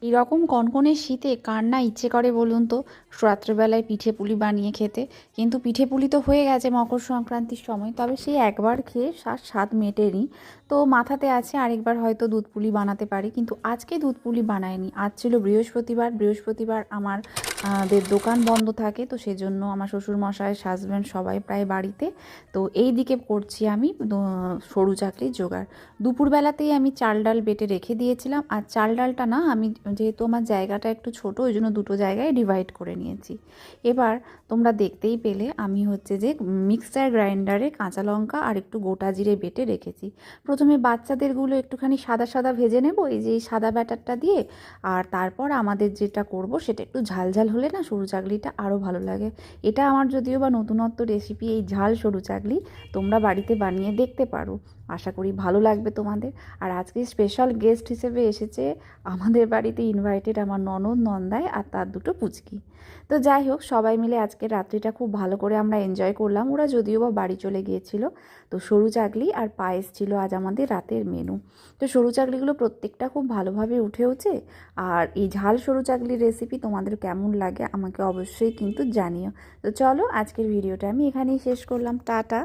এরকম কনকনে শীতে কার না ইচ্ছে করে বলুন তো রাত্রেবেলায় পিঠে পুলি বানিয়ে খেতে। কিন্তু পিঠে পুলি তো হয়ে গেছে মকর সংক্রান্তির সময়, তবে সেই একবার খেয়ে স্বাদ মেটেনি। তো মাথাতে আছে আরেকবার হয়তো দুধ পুলি বানাতে পারি, কিন্তু আজকে দুধ পুলি বানাইনি। আজ ছিল বৃহস্পতিবার, বৃহস্পতিবার আমার দের দোকান বন্ধ থাকে, তো সেজন্য আমার শ্বশুরমশাই হাজব্যান্ড সবাই প্রায় বাড়িতে। তো এই দিকে করছি আমি সরু চাকলির জোগাড়। দুপুরবেলাতেই আমি চাল ডাল বেটে রেখে দিয়েছিলাম, আর চাল ডালটা না আমি যেহেতু আমার জায়গাটা একটু ছোট, ওই জন্য দুটো জায়গায় ডিভাইড করে নিয়েছি। এবার তোমরা দেখতেই পেলে আমি হচ্ছে যে মিক্সচার গ্রাইন্ডারে কাঁচা লঙ্কা আর একটু গোটা জিরে বেটে রেখেছি। প্রথমে বাচ্চাদেরগুলো একটুখানি সাদা সাদা ভেজে নেব এই যে এই সাদা ব্যাটারটা দিয়ে, আর তারপর আমাদের যেটা করব সেটা একটু ঝাল ঝাল হলে না সরু চাকলিটা আরও ভালো লাগে। এটা আমার যদিও বা নতুনত্ব রেসিপি, এই ঝাল সরু চাকলি তোমরা বাড়িতে বানিয়ে দেখতে পারো, আশা করি ভালো লাগবে তোমাদের। আর আজকে স্পেশাল গেস্ট হিসেবে এসেছে আমাদের বাড়িতে ইনভাইটেড আমার ননদ নন্দাই আর তার দুটো পুচকি। তো যাই হোক, সবাই মিলে আজকে রাত্রিটা খুব ভালো করে আমরা এনজয় করলাম। ওরা যদিও বা বাড়ি চলে গিয়েছিল। তো সরু চাকলি আর পায়েস ছিল আজ আমাদের রাতের মেনু। তো সরু চাকলিগুলো প্রত্যেকটা খুব ভালোভাবে উঠেওছে। আর এই ঝাল সরু চাকলির রেসিপি তোমাদের কেমন লাগে আমাকে অবশ্যই কিন্তু জানিও। তো চলো, আজকের ভিডিওটা আমি এখানেই শেষ করলাম। টাটা।